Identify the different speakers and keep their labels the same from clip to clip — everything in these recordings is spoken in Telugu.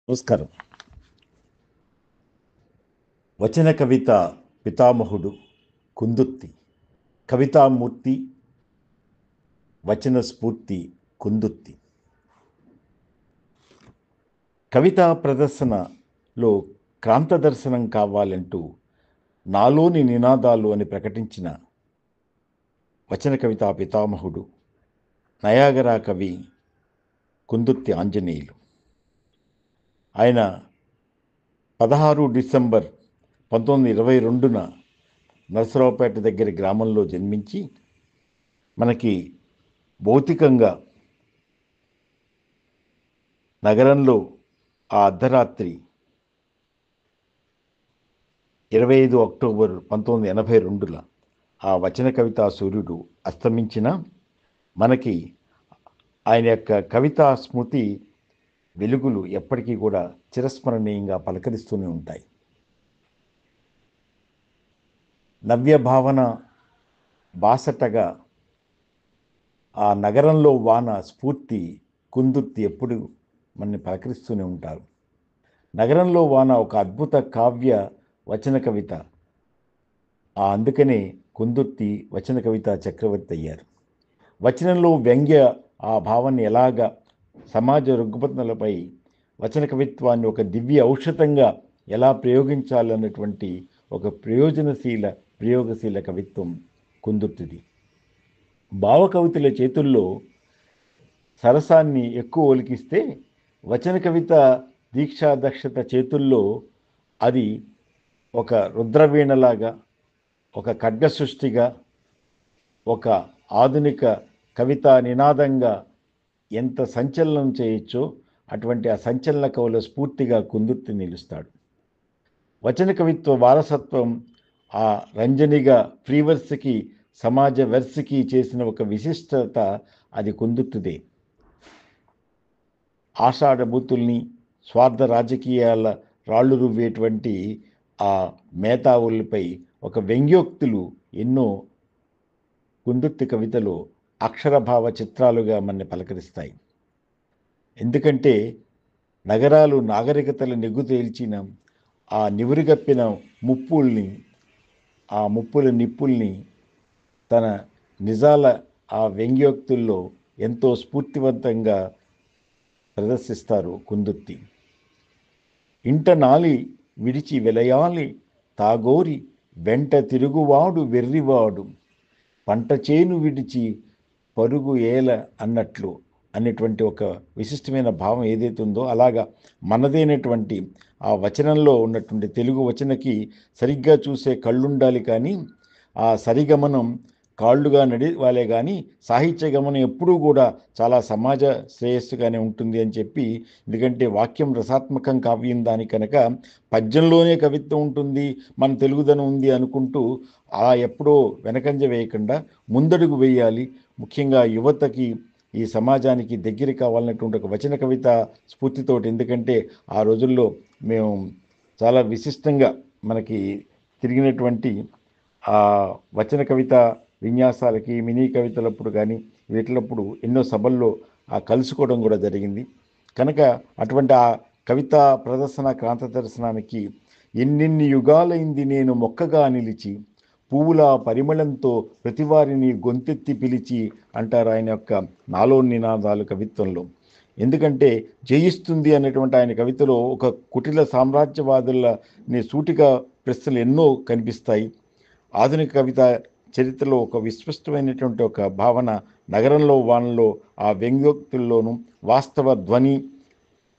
Speaker 1: నమస్కారం. వచన కవిత పితామహుడు కుందుర్తి. కవితామూర్తి, వచన స్ఫూర్తి కుందుర్తి. కవితా ప్రదర్శనలో క్రాంత దర్శనం కావాలంటూ నాలోని నినాదాలు అని ప్రకటించిన వచన కవితా పితామహుడు నయాగరా కవి కుందుర్తి ఆంజనేయులు. ఆయన 16 డిసెంబర్ 1922న నరసరావుపేట దగ్గర గ్రామంలో జన్మించి మనకి భౌతికంగా నగరంలో ఆ అర్ధరాత్రి 25 అక్టోబర్ 1982ల ఆ వచన కవితా సూర్యుడు అస్తమించిన మనకి ఆయన యొక్క కవితా స్మృతి వెలుగులు ఎప్పటికీ కూడా చిరస్మరణీయంగా పలకరిస్తూనే ఉంటాయి. నవ్య భావన బాసటగా ఆ నగరంలో వాన స్ఫూర్తి కుందుర్తి ఎప్పుడు మనని పలకరిస్తూనే ఉంటారు. నగరంలో వాన ఒక అద్భుత కావ్య వచన కవిత. అందుకనే కుందుర్తి వచన కవిత చక్రవర్తి అయ్యారు. వచనంలో వ్యంగ్య ఆ భావాన్ని ఎలాగా సమాజ రుగ్మతలపై వచన కవిత్వాన్ని ఒక దివ్య ఔషధంగా ఎలా ప్రయోగించాలన్నటువంటి ఒక ప్రయోగశీల కవిత్వం కుందుర్తిది. భావకవితల చేతుల్లో సరసాన్ని ఎక్కువ ఒలికిస్తే వచన కవిత దీక్షా దక్షత చేతుల్లో అది ఒక రుద్రవీణలాగా, ఒక ఖడ్గ సృష్టిగా, ఒక ఆధునిక కవితా నినాదంగా ఎంత సంచలనం చేయొచ్చో అటువంటి ఆ సంచలన కవుల స్ఫూర్తిగా కుందుర్తి నిలుస్తాడు. వచన కవిత్వ వారసత్వం ఆ రంజనిగా ఫ్రీవర్స్కి సమాజ వెర్సికి చేసిన ఒక విశిష్టత అది కుందుర్తిదే. ఆషాఢభూతుల్ని స్వార్థ రాజకీయాల రాళ్ళు రువ్వేటువంటి ఆ మేధావులపై ఒక వ్యంగ్యోక్తులు ఎన్నో కుందుర్తి కవితలో అక్షరభావ చిత్రాలుగా మనని పలకరిస్తాయి. ఎందుకంటే నగరాలు నాగరికతల నెగ్గు తేల్చిన ఆ నివురుగప్పిన ముప్పుల నిప్పుల్ని తన నిజాల ఆ వ్యంగ్యోక్తుల్లో ఎంతో స్ఫూర్తివంతంగా ప్రదర్శిస్తారు కుందుర్తి. ఇంట నాలి విడిచి వెలయాలి తాగోరి వెంట తిరుగువాడు వెర్రివాడు పంట చేను విడిచి పరుగు ఏల అన్నట్లు అనేటువంటి ఒక విశిష్టమైన భావం ఏదైతే ఉందో అలాగా మనదైనటువంటి ఆ వచనంలో ఉన్నటువంటి తెలుగు వచనకి సరిగ్గా చూసే కళ్ళుండాలి, కానీ ఆ సరిగమనం కాళ్ళుగా నడివాలే కానీ సాహిత్య గమనం ఎప్పుడూ కూడా చాలా సమాజ శ్రేయస్సుగానే ఉంటుంది అని చెప్పి, ఎందుకంటే వాక్యం రసాత్మకం కావ్యం దాని కనుక పద్యంలోనే కవిత్వం ఉంటుంది, మన తెలుగుదనం ఉంది అనుకుంటూ అలా ఎప్పుడో వెనకంజ వేయకుండా ముందడుగు వేయాలి. ముఖ్యంగా యువతకి ఈ సమాజానికి దగ్గర కావాలన్నటువంటి ఒక వచన కవిత స్ఫూర్తితోటి. ఎందుకంటే ఆ రోజుల్లో మేము చాలా విశిష్టంగా మనకి తిరిగినటువంటి ఆ వచన కవిత విన్యాసాలకి మినీ కవితలప్పుడు కానీ వీటిలప్పుడు ఎన్నో సభల్లో కలుసుకోవడం కూడా జరిగింది. కనుక అటువంటి ఆ కవితా ప్రదర్శన క్రాంత దర్శనానికి ఎన్నెన్ని యుగాలైంది నేను మొక్కగా నిలిచి పువ్వుల పరిమళంతో ప్రతివారిని గొంతెత్తి పిలిచి అంటారు ఆయన యొక్క నాలో నినాదాలు కవిత్వంలో. ఎందుకంటే జయిస్తుంది అనేటువంటి ఆయన కవితలో ఒక కుటిల సామ్రాజ్యవాదులని సూటిగా ప్రశ్నలు ఎన్నో కనిపిస్తాయి. ఆధునిక కవిత చరిత్రలో ఒక విస్పష్టమైనటువంటి ఒక భావన నగరంలో వానలో ఆ వ్యంగ్యోక్తుల్లోనూ వాస్తవ ధ్వని,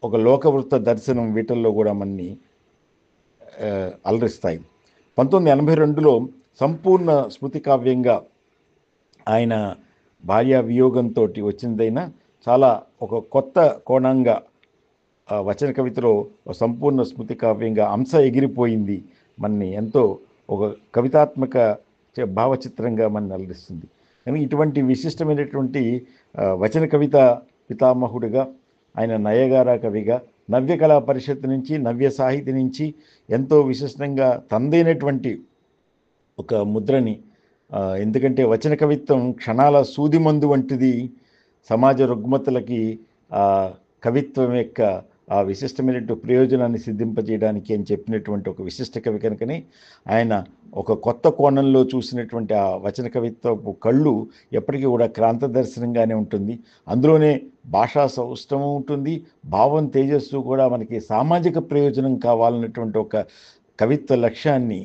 Speaker 1: ఒక లోకవృత్త దర్శనం వీటిల్లో కూడా మనని అలరిస్తాయి. 1982లో సంపూర్ణ స్మృతి కావ్యంగా ఆయన భార్యా వియోగంతో వచ్చినదైనా చాలా ఒక కొత్త కోణంగా వచన కవితలో సంపూర్ణ స్మృతి కావ్యంగా అంశ ఎగిరిపోయింది మనని ఎంతో ఒక కవితాత్మక భావచిత్రంగా మన అలరిస్తుంది. కానీ ఇటువంటి విశిష్టమైనటువంటి వచన కవిత పితామహుడిగా ఆయన నయగార కవిగా నవ్య కళా పరిషత్ నుంచి నవ్య సాహితీ నుంచి ఎంతో విశిష్టంగా తందైనటువంటి ఒక ముద్రని, ఎందుకంటే వచన కవిత్వం క్షణాల సూదిమందు వంటిది. సమాజ రుగ్మతలకి కవిత్వం యొక్క ఆ విశిష్టమైనటువంటి ప్రయోజనాన్ని సిద్ధింపజేయడానికి అని చెప్పినటువంటి ఒక విశిష్ట కవి కనుకనే ఆయన ఒక కొత్త కోణంలో చూసినటువంటి ఆ వచన కవిత్వపు కళ్ళు ఎప్పటికీ కూడా క్రాంతదర్శనంగానే ఉంటుంది. అందులోనే భాషా సౌష్ఠవం ఉంటుంది, భావం తేజస్సు కూడా మనకి సామాజిక ప్రయోజనం కావాలన్నటువంటి ఒక కవిత్వ లక్ష్యాన్ని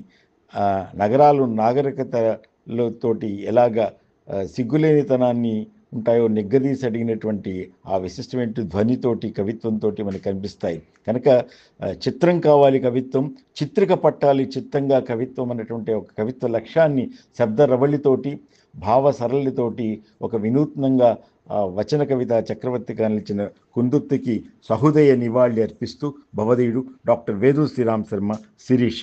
Speaker 1: నగరాలు నాగరికతలతోటి ఎలాగ సిగ్గులేనితనాన్ని ఉంటాయో నిగ్గదీసి అడిగినటువంటి ఆ విశిష్టమైన ధ్వనితోటి కవిత్వంతో మనకు కనిపిస్తాయి. కనుక చిత్రం కావాలి కవిత్వం, చిత్రిక పట్టాలి చిత్తంగా కవిత్వం అన్నటువంటి ఒక కవిత్వ లక్ష్యాన్ని శబ్ద రవళితోటి భావ సరళితోటి ఒక వినూత్నంగా వచన కవిత చక్రవర్తిగా నిలిచిన కుందుర్తికి సహృదయ నివాళి అర్పిస్తూ భవదీయుడు డాక్టర్ వేదు శ్రీరామ్ శర్మ, శిరీష.